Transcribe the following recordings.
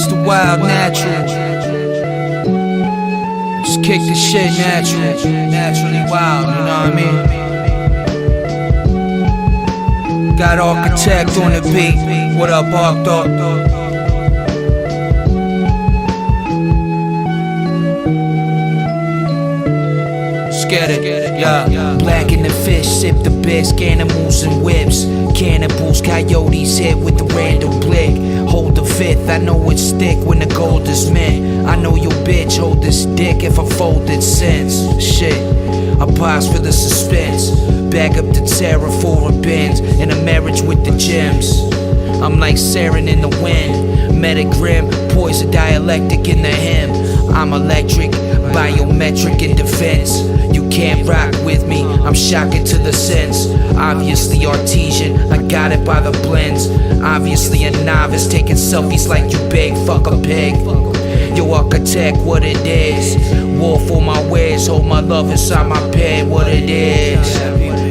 It's the wild natural. Just kick the shit natural. Naturally wild, you know what I mean? Got Architect on the beat. What up, Arcto? Get it, yeah. Black in the fish, sip the best, animals and whips. Cannibals, coyotes hit with the random blick. Hold the fifth, I know it's thick when the gold is mint. I know your bitch hold this dick if I folded since. Shit, I pause for the suspense. Back up the terror for a Benz. In a marriage with the gems. I'm like Saren in the wind. Metagrim, poison dialectic in the hymn. I'm electric, biometric in defense. You can't rock with me, I'm shocking to the sense. Obviously artesian, I got it by the blends. Obviously a novice, taking selfies like you big, fuck a pig. Yo, Architect, what it is. War for my wares, hold my love inside my bed, what it is.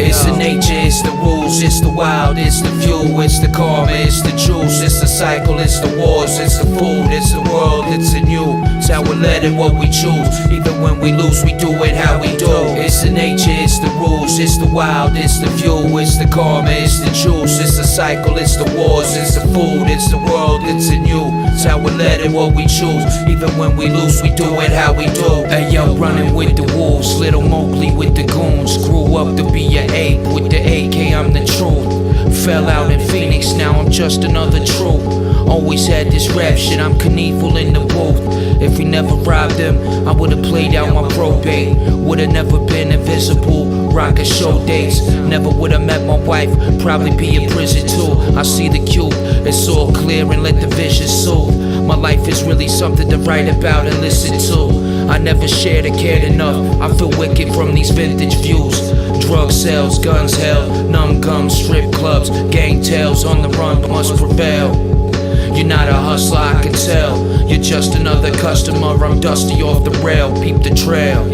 It's the nature, it's the rules, it's the wild, it's the fuel, it's the karma, it's the juice, it's the cycle, it's the wars, it's the food, it's the world, it's the new. It's how we let it, what we choose. Even when we lose, we do it how we do. It's the nature, it's the rules, it's the wild, it's the fuel, it's the karma, it's the juice, it's the cycle, it's the wars, it's the food, it's the world, it's the new. It's how we let it, what we choose. Even when we lose, we do it how we do. Hey yo, running with the wolves, little Mowgli with the goons. Grew up to be an ape with the AK, I'm the truth. Fell out in Phoenix, now I'm just another troop. Always had this rap shit, I'm Knievel in the booth. If we never robbed them, I would've played out my probate. Would've never been invisible, rockin' show dates. Never would've met my wife, probably be in prison too. I see the cube, it's all clear and let the vision soothe. My life is really something to write about and listen to. I never shared or cared enough, I feel wicked from these vintage views. Drug sales, guns held, numb gums, strip clubs. Gang tales on the run must prevail. You're not a hustler, I can tell. You're just another customer, I'm dusty off the rail. Peep the trail.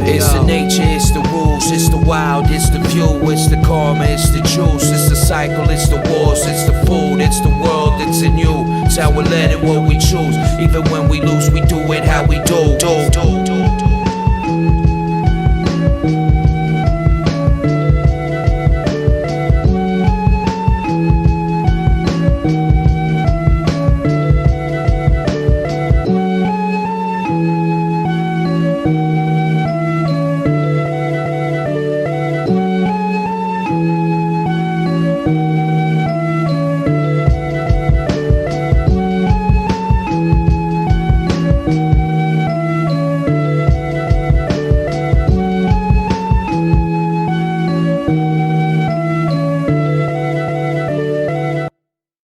It's the nature, it's the rules, it's the wild, it's the fuel, it's the karma, it's the juice, it's the cycle, it's the wars, it's the food, it's the world, it's the new. It's how we let it, what we choose. Even when we lose, we do it how we do.